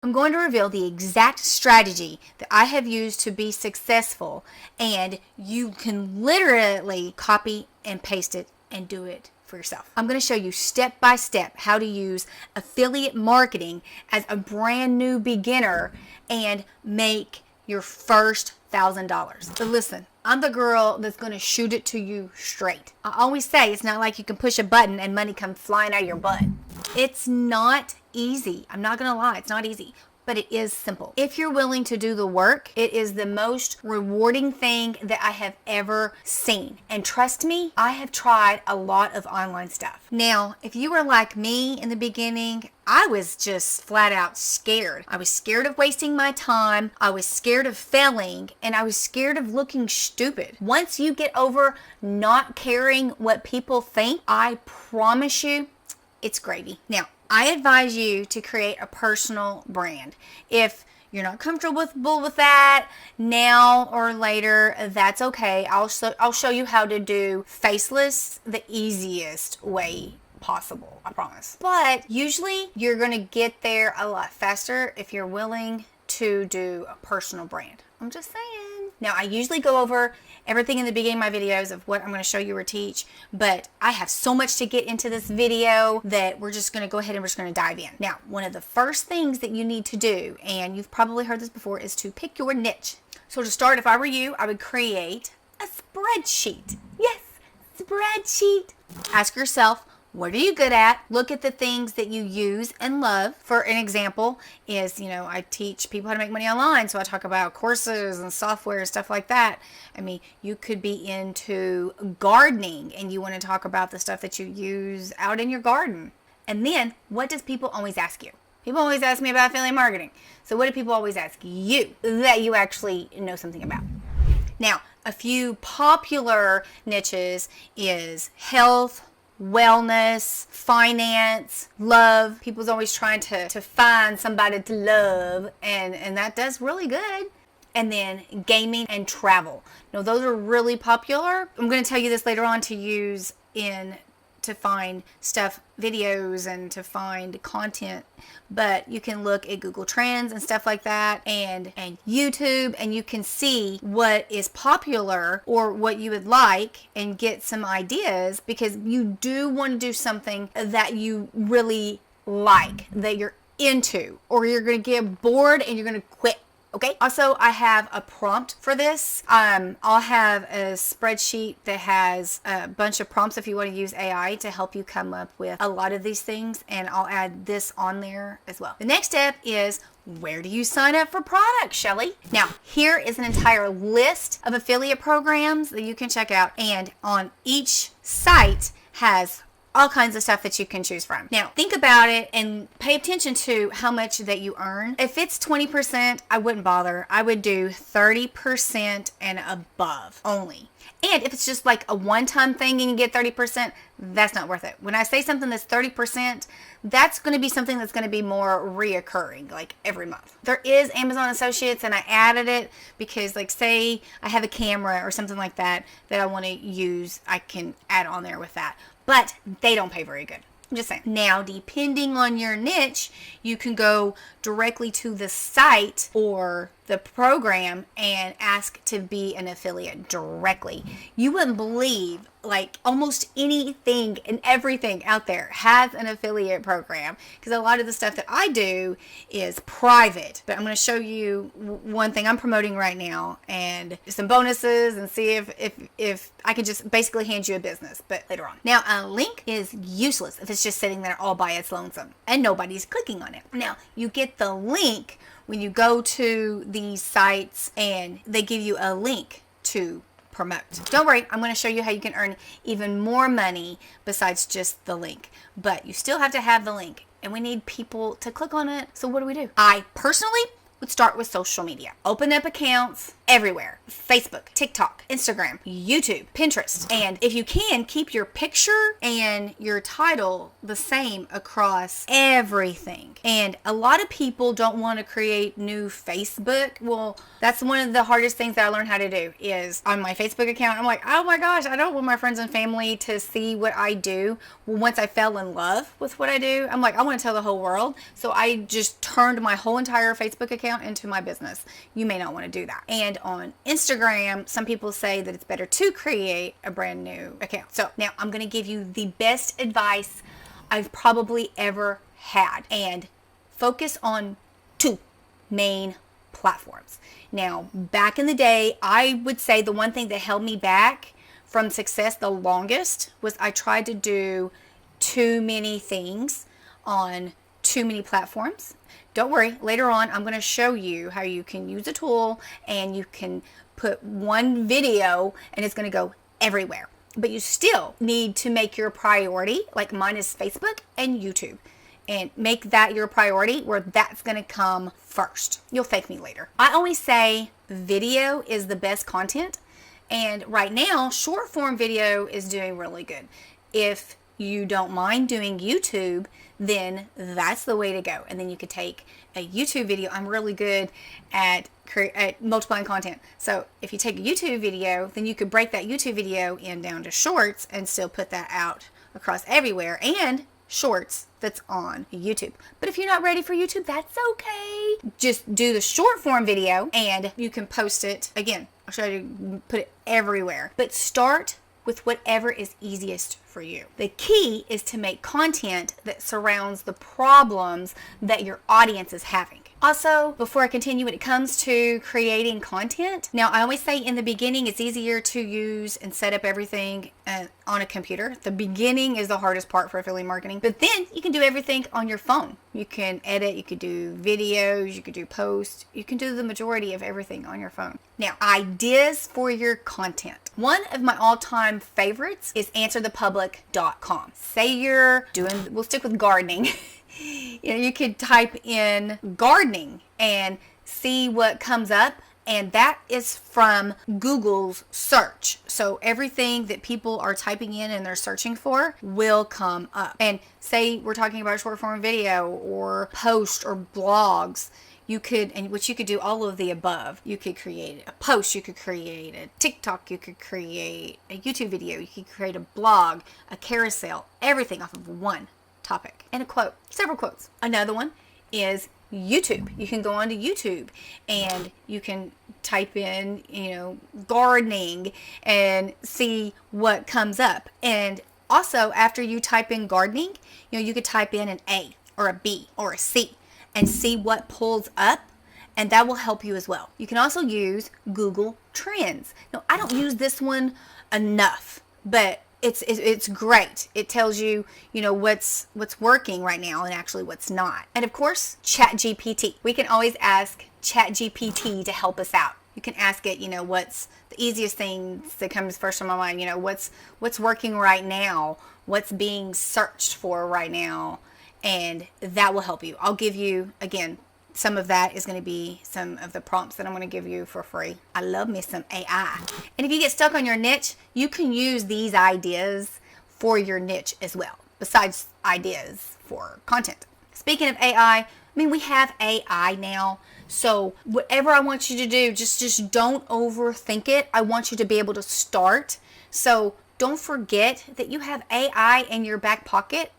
I'm going to reveal the exact strategy that I have used to be successful, and you can literally copy and paste it and do it for yourself. I'm going to show you step by step how to use affiliate marketing as a brand new beginner and make your first $1,000. But listen, I'm the girl that's going to shoot it to you straight. I always say it's not like you can push a button and money comes flying out of your butt. It's not easy. I'm not going to lie. It's not easy, but it is simple. If you're willing to do the work, it is the most rewarding thing that I have ever seen. And trust me, I have tried a lot of online stuff. Now, if you were like me in the beginning, I was just flat out scared. I was scared of wasting my time. I was scared of failing, and I was scared of looking stupid. Once you get over not caring what people think, I promise you, it's gravy. Now, I advise you to create a personal brand. If you're not comfortable with that now or later, that's okay. I'll show you how to do Faceless the easiest way possible, I promise. But usually you're going to get there a lot faster if you're willing to do a personal brand. I'm just saying. Now, I usually go over everything in the beginning of my videos of what I'm going to show you or teach, but I have so much to get into this video that we're just going to go ahead and we're just going to dive in. Now, one of the first things that you need to do, and you've probably heard this before, is to pick your niche. So to start, if I were you, I would create a spreadsheet. Yes, spreadsheet. Ask yourself, what are you good at? Look at the things that you use and love. For an example is, I teach people how to make money online. So I talk about courses and software and stuff like that. I mean, you could be into gardening and you want to talk about the stuff that you use out in your garden. And then what does people always ask you? People always ask me about affiliate marketing. So what do people always ask you that you actually know something about? Now, a few popular niches is health, wellness, finance, love. People's always trying to find somebody to love, and that does really good. And then gaming and travel. Now, those are really popular. I'm going to tell you this later on to use to find stuff, videos, and to find content. But you can look at Google Trends and stuff like that, and YouTube, and you can see what is popular or what you would like and get some ideas, because you do want to do something that you really like, that you're into, or you're going to get bored and you're going to quit. Okay. Also, I have a prompt for this. I'll have a spreadsheet that has a bunch of prompts if you want to use AI to help you come up with a lot of these things, and I'll add this on there as well. The next step is, where do you sign up for products, Shelly? Now, here is an entire list of affiliate programs that you can check out, and on each site has all kinds of stuff that you can choose from. Now, think about it and pay attention to how much that you earn. If it's 20%, I wouldn't bother. I would do 30% and above only. And if it's just like a one-time thing and you get 30%, that's not worth it. When I say something that's 30%, that's going to be something that's going to be more reoccurring, like every month. There is Amazon Associates, and I added it because, like, say I have a camera or something like that I want to use, I can add on there with that. But they don't pay very good. I'm just saying. Now, depending on your niche, you can go directly to the site or the program and ask to be an affiliate directly. You wouldn't believe, like, almost anything and everything out there has an affiliate program, because a lot of the stuff that I do is private. But I'm going to show you one thing I'm promoting right now and some bonuses, and see if I can just basically hand you a business, but later on. Now, a link is useless if it's just sitting there all by its lonesome and nobody's clicking on it. Now, you get the link when you go to these sites and they give you a link to promote. Don't worry, I'm going to show you how you can earn even more money besides just the link. But you still have to have the link, and we need people to click on it. So what do? I personally would start with social media. Open up accounts everywhere. Facebook, TikTok, Instagram, YouTube, Pinterest. And if you can, keep your picture and your title the same across everything. And a lot of people don't want to create new Facebook. Well, that's one of the hardest things that I learned how to do is on my Facebook account. I'm like, oh my gosh, I don't want my friends and family to see what I do. Well, once I fell in love with what I do, I'm like, I want to tell the whole world. So I just turned my whole entire Facebook account into my business. You may not want to do that. And on Instagram, some people say that it's better to create a brand new account. So now I'm going to give you the best advice I've probably ever had, and focus on 2 main platforms. Now, back in the day, I would say the one thing that held me back from success the longest was I tried to do too many things on too many platforms. Don't worry, later on I'm going to show you how you can use a tool and you can put one video and it's going to go everywhere. But you still need to make your priority, like mine is Facebook and YouTube, and make that your priority where that's going to come first. You'll thank me later. I always say video is the best content, and right now short form video is doing really good. If you don't mind doing YouTube, then that's the way to go. And then you could take a YouTube video. I'm really good at multiplying content. So if you take a YouTube video, then you could break that YouTube video in down to shorts and still put that out across everywhere, and shorts that's on YouTube. But if you're not ready for YouTube, that's okay. Just do the short form video and you can post it. Again, I'll show you, put it everywhere. But start with whatever is easiest for you. The key is to make content that surrounds the problems that your audience is having. Also, before I continue, when it comes to creating content, now I always say in the beginning it's easier to use and set up everything on a computer. The beginning is the hardest part for affiliate marketing, but then you can do everything on your phone. You can edit, you could do videos, you could do posts, you can do the majority of everything on your phone. Now, ideas for your content. One of my all-time favorites is answerthepublic.com. Say you're doing, we'll stick with gardening. You could type in gardening and see what comes up, and that is from Google's search. So everything that people are typing in and they're searching for will come up. And say we're talking about short form video or post or blogs, you could, and which you could do all of the above. You could create a post, you could create a TikTok, you could create a YouTube video, you could create a blog, a carousel, everything off of one topic and a quote, several quotes. Another one is YouTube. You can go onto YouTube and you can type in, gardening and see what comes up. And also after you type in gardening, you could type in an A or a B or a C and see what pulls up, and that will help you as well. You can also use Google Trends. Now, I don't use this one enough, but it's great. It tells you, what's working right now and actually what's not. And of course, ChatGPT. We can always ask ChatGPT to help us out. You can ask it, what's the easiest thing that comes first to my mind, what's working right now, what's being searched for right now, and that will help you. I'll give you, again, some of that is going to be some of the prompts that I'm going to give you for free. I love me some AI. And if you get stuck on your niche, you can use these ideas for your niche as well, besides ideas for content. Speaking of AI, we have AI now. So whatever I want you to do, just don't overthink it. I want you to be able to start. So don't forget that you have AI in your back pocket,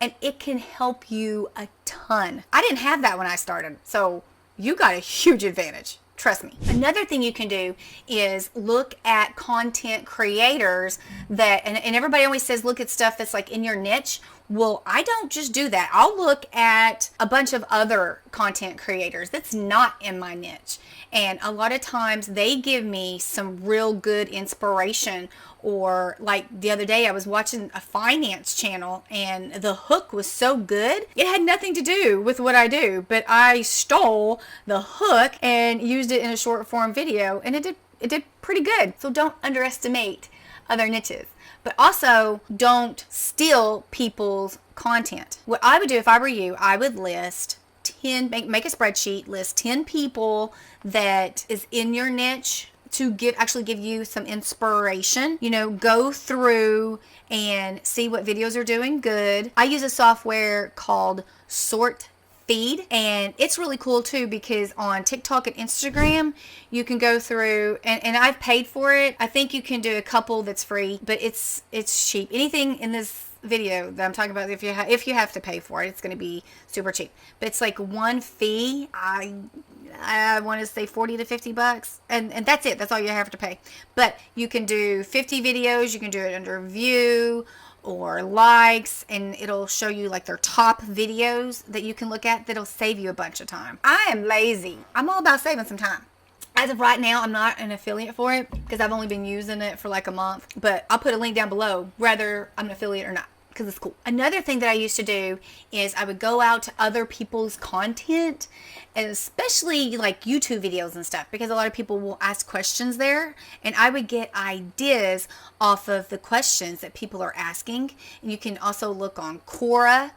and it can help you a ton. I didn't have that when I started, so you got a huge advantage. Trust me. Another thing you can do is look at content creators that, and everybody always says look at stuff that's like in your niche. Well, I don't just do that. I'll look at a bunch of other content creators that's not in my niche. And a lot of times they give me some real good inspiration. Or like the other day I was watching a finance channel and the hook was so good. It had nothing to do with what I do, but I stole the hook and used it in a short form video, and it did pretty good. So don't underestimate other niches. But also don't steal people's content. What I would do if I were you, I would list make a spreadsheet, list 10 people that is in your niche to actually give you some inspiration. You know, go through and see what videos are doing good. I use a software called Sort Feed, and it's really cool too, because on TikTok and Instagram you can go through, and I've paid for it. I think you can do a couple that's free, but it's cheap. Anything in this video that I'm talking about, if you have to pay for it, it's going to be super cheap, but it's like one fee. I want to say 40 to 50 bucks, and that's it. That's all you have to pay. But you can do 50 videos. You can do it under view or likes, and it'll show you like their top videos that you can look at. That'll save you a bunch of time. I am lazy. I'm all about saving some time. As of right now, I'm not an affiliate for it because I've only been using it for like a month, but I'll put a link down below whether I'm an affiliate or not, because it's cool. Another thing that I used to do is I would go out to other people's content, and especially like YouTube videos and stuff, because a lot of people will ask questions there, and I would get ideas off of the questions that people are asking. And you can also look on Quora,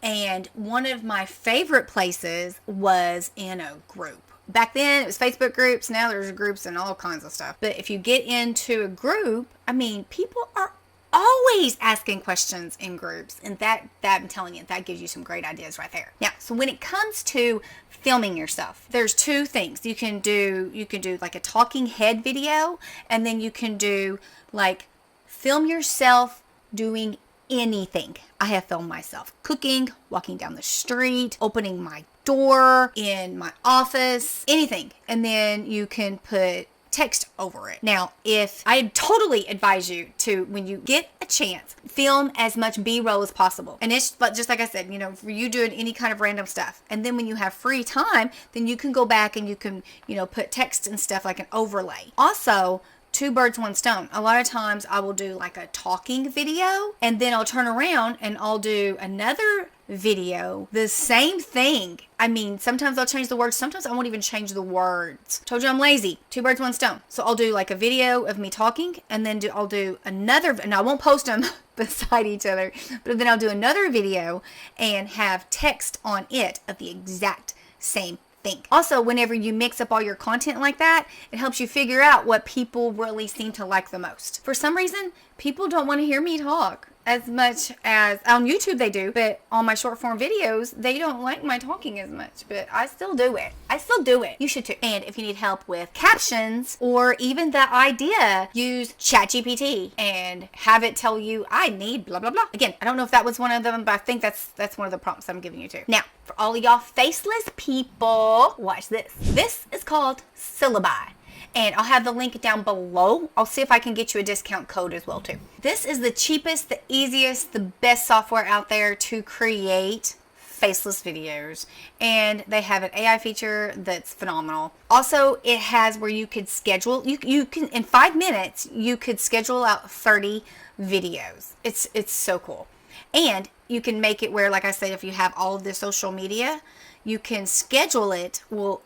and one of my favorite places was in a group. Back then it was Facebook groups. Now there's groups and all kinds of stuff. But if you get into a group, I mean, people are always asking questions in groups, and that I'm telling you, that gives you some great ideas right there. Now, so when it comes to filming yourself, there's two things you can do. You can do like a talking head video, and then you can do like film yourself doing anything. I have filmed myself cooking, walking down the street, opening my door in my office, anything, and then you can put text over it. Now, if I totally advise you to, when you get a chance, film as much B-roll as possible. And it's, but just like I said, you know, for you doing any kind of random stuff. And then when you have free time, then you can go back and you can, you know, put text and stuff like an overlay. Also, two birds, one stone. A lot of times I will do like a talking video, and then I'll turn around and I'll do another video, the same thing. I mean, sometimes I'll change the words, sometimes I won't even change the words. Told you I'm lazy. Two birds, one stone. So I'll do like a video of me talking, and then I'll do another, and I won't post them beside each other, but then I'll do another video and have text on it of the exact same thing. Also, whenever you mix up all your content like that, it helps you figure out what people really seem to like the most. For some reason, people don't want to hear me talk as much as on YouTube they do, but on my short form videos, they don't like my talking as much, but I still do it. You should too. And if you need help with captions or even the idea, use ChatGPT and have it tell you, I need blah, blah, blah. Again, I don't know if that was one of them, but I think that's one of the prompts I'm giving you too. Now, for all of y'all faceless people, watch this. This is called Syllaby, and I'll have the link down below. I'll see if I can get you a discount code as well too. This is the cheapest, the easiest, the best software out there to create faceless videos, and they have an AI feature that's phenomenal. Also, it has where you could schedule, you can in 5 minutes you could schedule out 30 videos. It's so cool. And you can make it where, like I said, if you have all of the social media, you can schedule it. Well,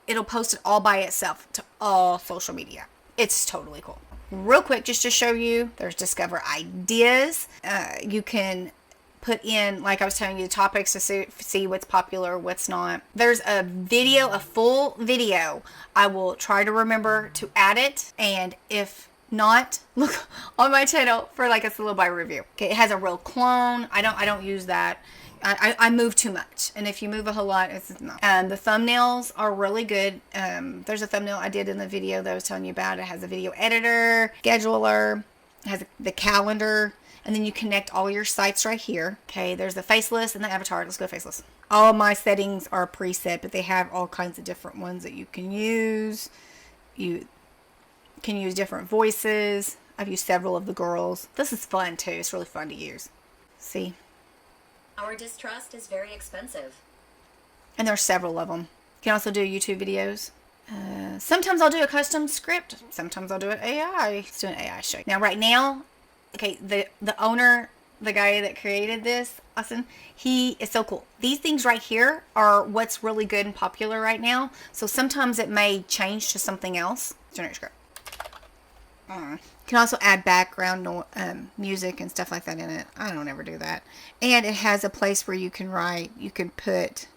it'll post it all by itself to all social media. It's totally cool. Real quick, just to show you, there's Discover Ideas. You can put in, like I was telling you, the topics to see what's popular, what's not. There's a video, a full video. I will try to remember to add it, and if not, look on my channel for like a Syllaby review. Okay, it has a real clone. I don't use that. I move too much, and if you move a whole lot, it's no. The thumbnails are really good. There's a thumbnail I did in the video that I was telling you about. It has a video editor, scheduler, it has the calendar, and then you connect all your sites right here. Okay, there's the faceless and the avatar. Let's go faceless. All my settings are preset, but they have all kinds of different ones that you can use. You can use different voices. I've used several of the girls. This is fun too. It's really fun to use. See? Our distrust is very expensive. And there's several of them. You can also do YouTube videos. Sometimes I'll do a custom script. Sometimes I'll do an AI. Let's do an AI show. Now, right now, okay, the owner, the guy that created this, Austin, he is so cool. These things right here are what's really good and popular right now. So sometimes it may change to something else. Generate script. You can also add background music and stuff like that in it. I don't ever do that. And it has a place where you can write, you can put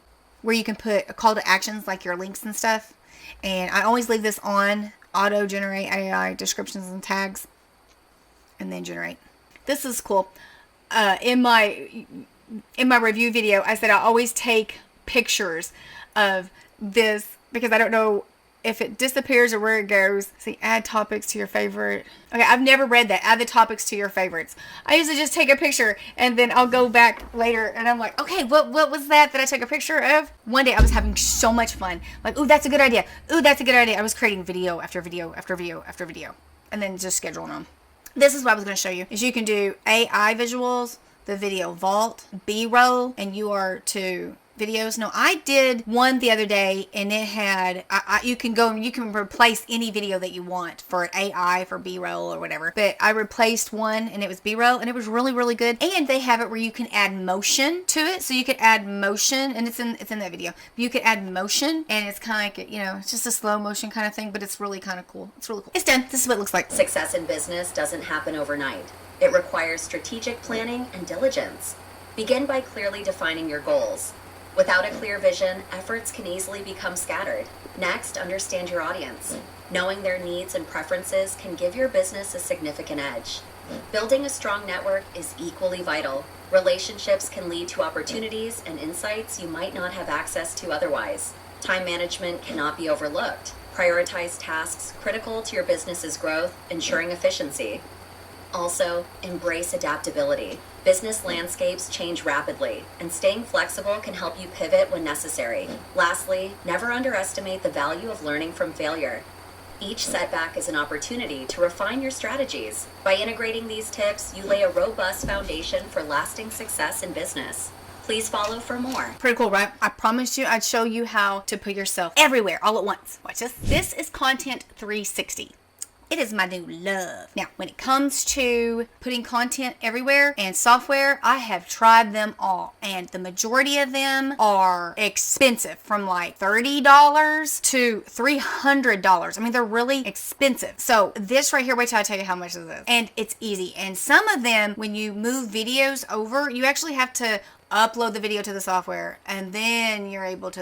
where you can put a call to actions like your links and stuff. And I always leave this on, auto generate AI descriptions and tags, and then generate. This is cool. In my review video, I said I always take pictures of this because I don't know if it disappears or where it goes. See, add topics to your favorite. Okay, I've never read that. Add the topics to your favorites. I usually just take a picture and then I'll go back later and I'm like, okay, what was that I took a picture of? One day I was having so much fun. Like, ooh, that's a good idea. Ooh, that's a good idea. I was creating video after video after video after video and then just scheduling them. This is what I was going to show you, is you can do AI visuals, the video vault, B-roll, and UR2 videos. No, I did one the other day and it had, you can go and you can replace any video that you want for AI, for B-roll or whatever. But I replaced one and it was B-roll and it was really, really good. And they have it where you can add motion to it. So you could add motion, and it's in that video. You could add motion and it's kind of like, you know, it's just a slow motion kind of thing, but it's really kind of cool. It's really cool. It's done. This is what it looks like. Success in business doesn't happen overnight. It requires strategic planning and diligence. Begin by clearly defining your goals. Without a clear vision, efforts can easily become scattered. Next, understand your audience. Knowing their needs and preferences can give your business a significant edge. Building a strong network is equally vital. Relationships can lead to opportunities and insights you might not have access to otherwise. Time management cannot be overlooked. Prioritize tasks critical to your business's growth, ensuring efficiency. Also, embrace adaptability. Business landscapes change rapidly, and staying flexible can help you pivot when necessary. Lastly, never underestimate the value of learning from failure. Each setback is an opportunity to refine your strategies. By integrating these tips, you lay a robust foundation for lasting success in business. Please follow for more. Pretty cool, right? I promised you I'd show you how to put yourself everywhere all at once. Watch this. This is Content 360. It is my new love. Now, when it comes to putting content everywhere and software, I have tried them all. And the majority of them are expensive, from like $30 to $300. I mean, they're really expensive. So this right here, wait till I tell you how much this is. And it's easy. And some of them, when you move videos over, you actually have to upload the video to the software and then you're able to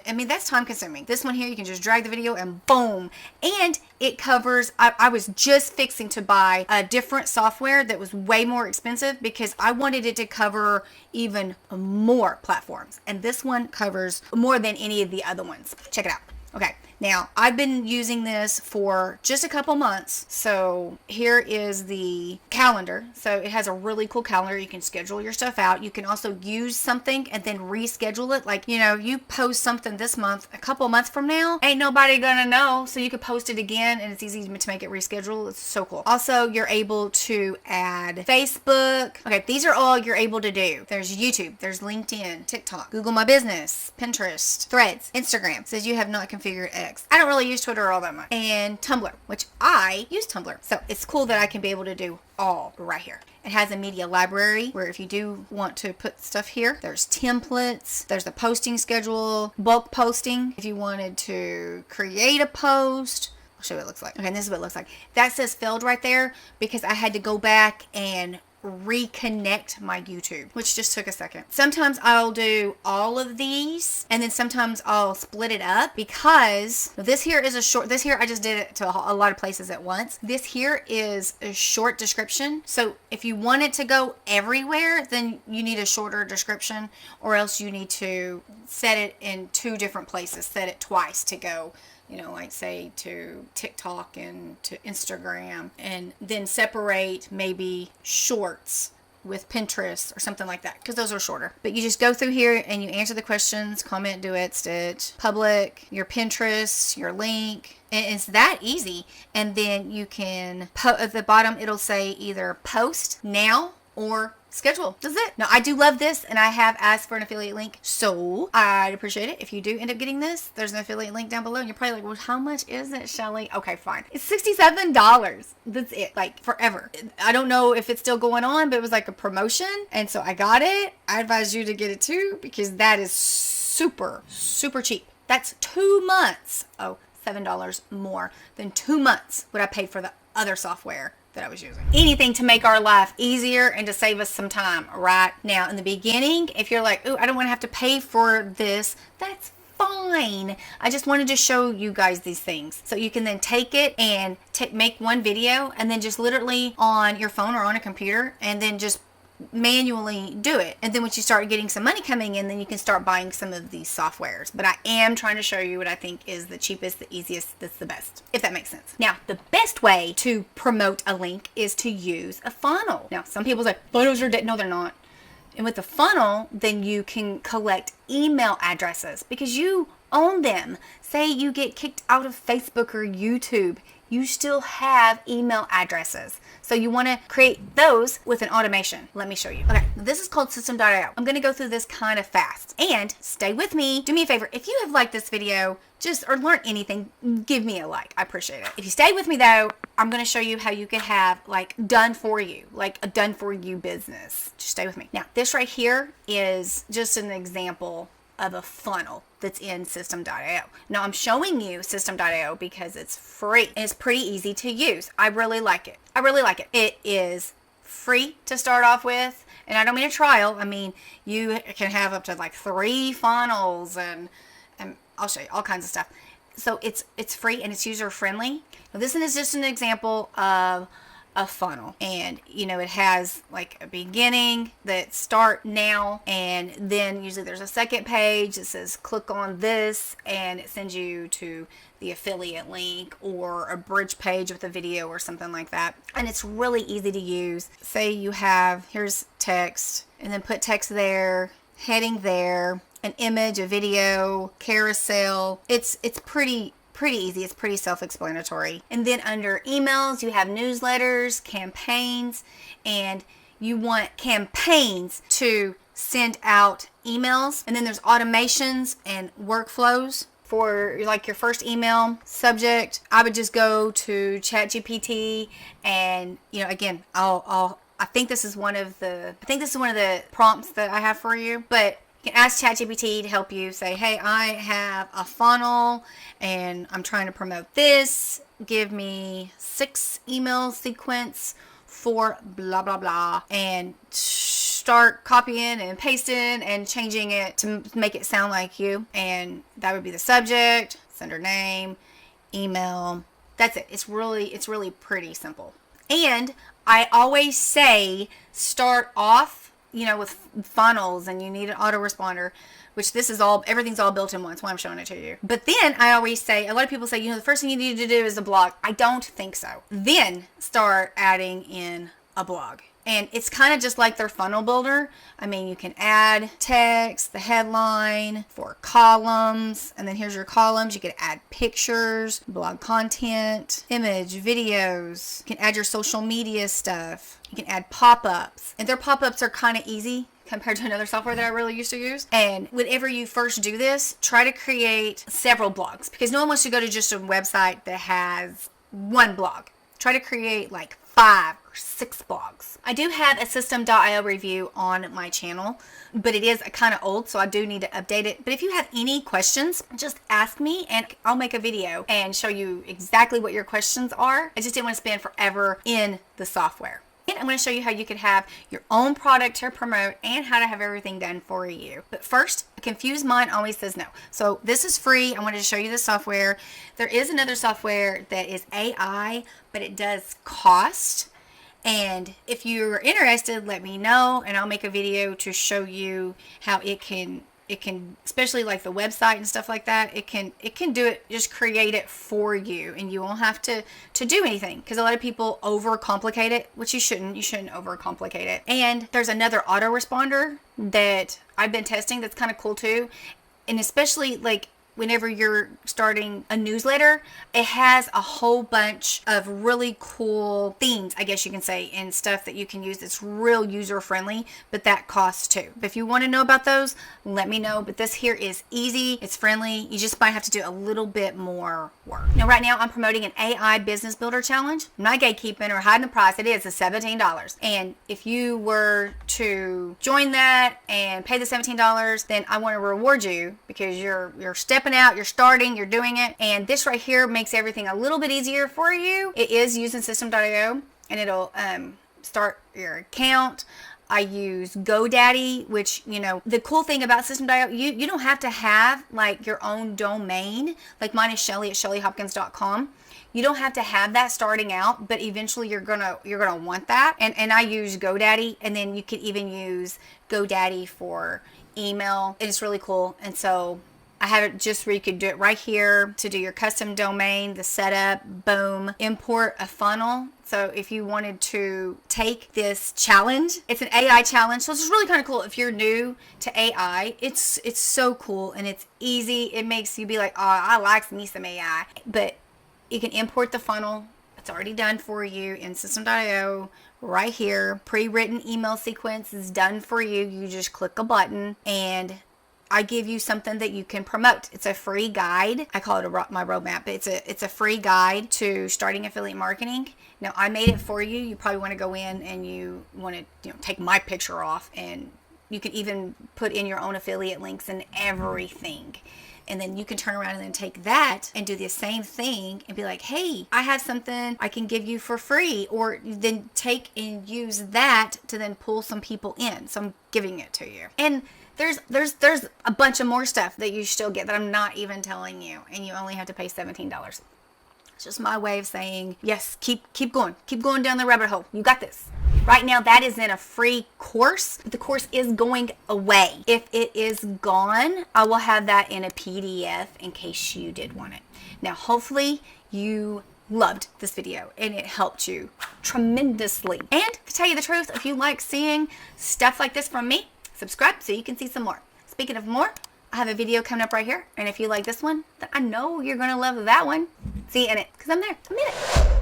I mean, that's time consuming. This one here, you can just drag the video and boom. And it covers, I was just fixing to buy a different software that was way more expensive because I wanted it to cover even more platforms. And this one covers more than any of the other ones. Check it out. Okay. Now, I've been using this for just a couple months. So here is the calendar. So it has a really cool calendar. You can schedule your stuff out. You can also use something and then reschedule it. Like, you know, you post something this month, a couple months from now, ain't nobody gonna know. So you could post it again and it's easy to make it reschedule. It's so cool. Also, you're able to add Facebook. Okay, these are all you're able to do. There's YouTube, there's LinkedIn, TikTok, Google My Business, Pinterest, Threads, Instagram. It says you have not configured X. I don't really use Twitter all that much. And Tumblr, which I use Tumblr. So it's cool that I can be able to do all right here. It has a media library where if you do want to put stuff here, there's templates, there's the posting schedule, bulk posting. If you wanted to create a post, I'll show you what it looks like. Okay, and this is what it looks like. That says failed right there because I had to go back and reconnect my YouTube, which just took a second. Sometimes I'll do all of these and then sometimes I'll split it up because this here is a short, this here I just did it to a lot of places at once. This here is a short description. So if you want it to go everywhere, then you need a shorter description, or else you need to set it in two different places, set it twice to go, you know, like say to TikTok and to Instagram, and then separate maybe shorts with Pinterest or something like that, because those are shorter. But you just go through here and you answer the questions, comment, duet, stitch, public, your Pinterest, your link, and it's that easy. And then you can, at the bottom it'll say either post now or schedule. That's it. Now, I do love this, and I have asked for an affiliate link, so I'd appreciate it if you do end up getting this. There's an affiliate link down below, and you're probably like, well, how much is it, Shelly? Okay, fine. It's $67. That's it. Like, forever. I don't know if it's still going on, but it was like a promotion, and so I got it. I advise you to get it too, because that is super, super cheap. That's 2 months. Oh, $7 more than 2 months what I paid for the other software that I was using. Anything to make our life easier and to save us some time, right? Now, in the beginning, if you're like, oh, I don't want to have to pay for this, that's fine. I just wanted to show you guys these things. So you can then take it and make one video and then just literally on your phone or on a computer and then just manually do it. And then once you start getting some money coming in, then you can start buying some of these softwares. But I am trying to show you what I think is the cheapest, the easiest, that's the best, if that makes sense. Now, the best way to promote a link is to use a funnel. Now, some people say, funnels are dead. No, they're not. And with the funnel, then you can collect email addresses because you own them. Say you get kicked out of Facebook or YouTube, you still have email addresses. So you want to create those with an automation. Let me show you. Okay, this is called System.io. I'm going to go through this kind of fast. And stay with me. Do me a favor. If you have liked this video, or learned anything, give me a like. I appreciate it. If you stay with me though, I'm going to show you how you can have like done for you, like a done for you business. Just stay with me. Now, this right here is just an example of a funnel that's in System.io. Now I'm showing you System.io because it's free and it's pretty easy to use. I really like it. I really like it. It is free to start off with, and I don't mean a trial. I mean, you can have up to like 3 funnels and I'll show you all kinds of stuff. So it's free and it's user friendly. Now this is just an example of a funnel, and it has like a beginning that start now, and then usually there's a second page that says click on this and it sends you to the affiliate link or a bridge page with a video or something like that. And it's really easy to use. Say you have, here's text, and then put text there, heading there, an image, a video, carousel. It's pretty easy. It's pretty self-explanatory. And then under emails, you have newsletters, campaigns, and you want campaigns to send out emails. And then there's automations and workflows for like your first email subject. I would just go to ChatGPT and, again, I think this is one of the prompts that I have for you, but you can ask ChatGPT to help you. Say, hey, I have a funnel and I'm trying to promote this. Give me 6 email sequence for blah, blah, blah. And start copying and pasting and changing it to make it sound like you. And that would be the subject, sender name, email. That's it. It's really pretty simple. And I always say start off with funnels, and you need an autoresponder, which everything's all built in one. That's why I'm showing it to you. But then I always say, a lot of people say, the first thing you need to do is a blog. I don't think so. Then start adding in a blog. And it's kind of just like their funnel builder. I mean, you can add text, the headline, 4 columns, and then here's your columns. You can add pictures, blog content, image, videos. You can add your social media stuff. You can add pop-ups. And their pop-ups are kind of easy compared to another software that I really used to use. And whenever you first do this, try to create several blogs, because no one wants to go to just a website that has one blog. Try to create like 5 or 6 blogs. I do have a System.io review on my channel, but it is kind of old, so I do need to update it. But if you have any questions, just ask me and I'll make a video and show you exactly what your questions are. I just didn't want to spend forever in the software. And I'm going to show you how you could have your own product to promote and how to have everything done for you. But first, a confused mind always says no. So this is free. I wanted to show you the software. There is another software that is AI, but it does cost. And if you're interested, let me know and I'll make a video to show you how it can, especially like the website and stuff like that, it can do it, just create it for you, and you won't have to do anything, because a lot of people overcomplicate it, which you shouldn't overcomplicate it. And there's another autoresponder that I've been testing that's kind of cool too, and especially like whenever you're starting a newsletter, it has a whole bunch of really cool themes, I guess you can say, and stuff that you can use that's real user friendly, but that costs too. But if you want to know about those, let me know. But this here is easy, it's friendly. You just might have to do a little bit more work. Now, right now I'm promoting an AI business builder challenge. I'm not gatekeeping or hiding the price. It is $17. And if you were to join that and pay the $17, then I want to reward you, because you're stepping out, you're starting, you're doing it, and this right here makes everything a little bit easier for you. It is using System.io, and it'll start your account. I use GoDaddy, which, you know, the cool thing about System.io, you don't have to have like your own domain. Like mine is Shelly at ShellyHopkins.com. You don't have to have that starting out, but eventually you're gonna want that. And I use GoDaddy, and then you can even use GoDaddy for email. It's really cool. And so I have it just where you could do it right here to do your custom domain, the setup, boom, import a funnel. So if you wanted to take this challenge, it's an AI challenge. So it's really kind of cool. If you're new to AI, it's so cool and it's easy. It makes you be like, oh, I like me some AI. But you can import the funnel. It's already done for you in System.io right here. Pre-written email sequence is done for you. You just click a button and I give you something that you can promote. It's a free guide. I call it my roadmap, but it's a free guide to starting affiliate marketing. Now, I made it for you. You probably want to go in and you want to, you know, take my picture off, and you can even put in your own affiliate links and everything. And then you can turn around and then take that and do the same thing and be like, hey, I have something I can give you for free. Or then take and use that to then pull some people in. So I'm giving it to you. And there's a bunch of more stuff that you still get that I'm not even telling you, and you only have to pay $17. It's just my way of saying, yes, keep going down the rabbit hole. You got this. Right now, that is in a free course, but the course is going away. If it is gone, I will have that in a PDF in case you did want it. Now, hopefully you loved this video and it helped you tremendously. And to tell you the truth, if you like seeing stuff like this from me, subscribe so you can see some more. Speaking of more, I have a video coming up right here. And if you like this one, then I know you're going to love that one. See you in it, because I'm there. I'm in it.